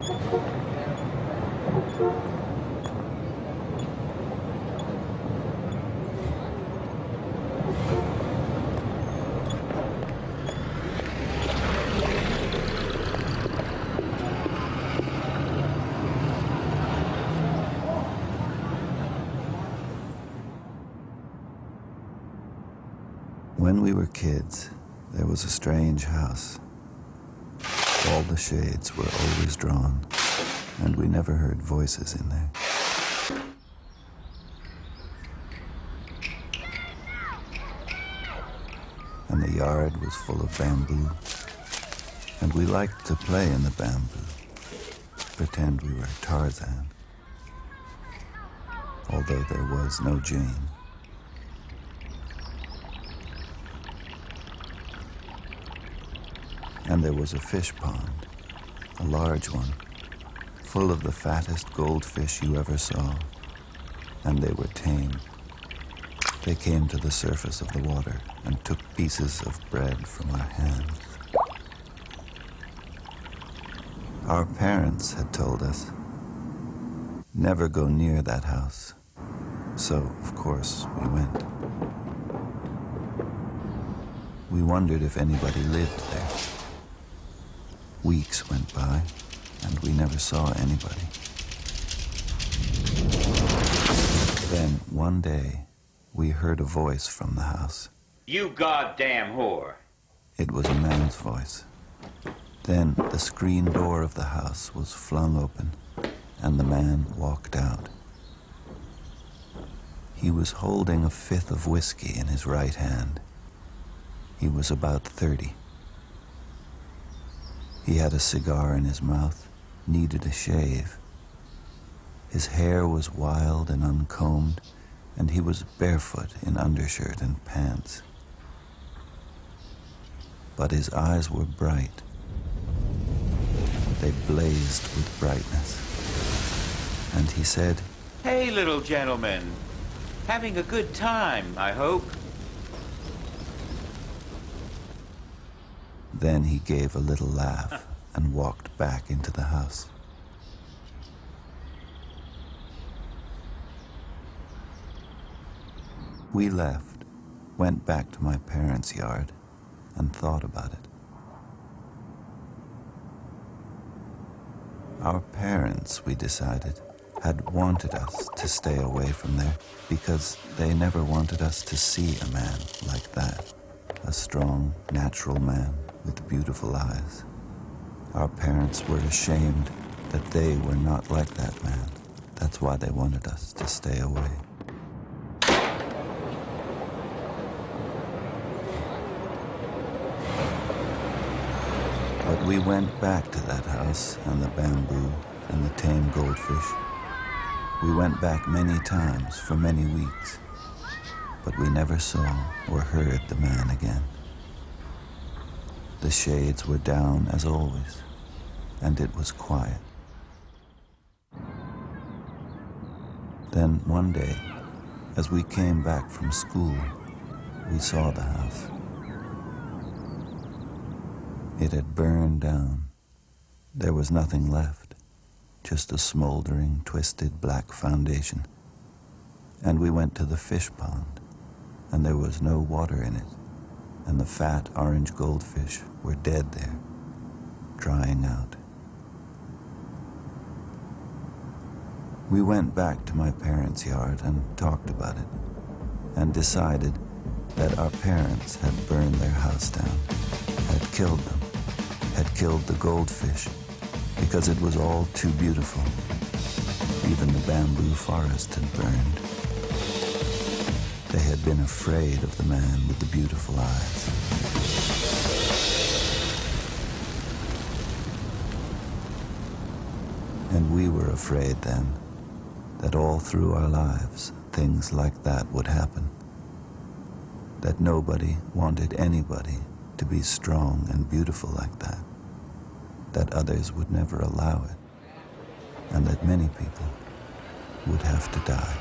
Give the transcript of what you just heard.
When we were kids, there was a strange house. All the shades were always drawn, and we never heard voices in there. And the yard was full of bamboo, and we liked to play in the bamboo, pretend we were Tarzan, although there was no Jane. And there was a fish pond, a large one, full of the fattest goldfish you ever saw, and they were tame. They came to the surface of the water and took pieces of bread from our hands. Our parents had told us, never go near that house. So, of course, we went. We wondered if anybody lived there. Weeks went by, and we never saw anybody. Then, one day, we heard a voice from the house. You goddamn whore. It was a man's voice. Then, the screen door of the house was flung open, and the man walked out. He was holding a fifth of whiskey in his right hand. He was about 30. He had a cigar in his mouth, needed a shave. His hair was wild and uncombed, and he was barefoot in undershirt and pants. But his eyes were bright. They blazed with brightness. And he said, "Hey, little gentleman. Having a good time, I hope." Then he gave a little laugh and walked back into the house. We left, went back to my parents' yard, and thought about it. Our parents, we decided, had wanted us to stay away from there because they never wanted us to see a man like that, a strong, natural man with beautiful eyes. Our parents were ashamed that they were not like that man. That's why they wanted us to stay away. But we went back to that house and the bamboo and the tame goldfish. We went back many times for many weeks, but we never saw or heard the man again. The shades were down as always, and it was quiet. Then one day, as we came back from school, we saw the house. It had burned down. There was nothing left, just a smoldering, twisted black foundation. And we went to the fish pond, and there was no water in it, and the fat orange goldfish were dead there, drying out. We went back to my parents' yard and talked about it, and decided that our parents had burned their house down, had killed them, had killed the goldfish, because it was all too beautiful. Even the bamboo forest had burned. They had been afraid of the man with the beautiful eyes. And we were afraid then that all through our lives, things like that would happen. That nobody wanted anybody to be strong and beautiful like that. That others would never allow it. And that many people would have to die.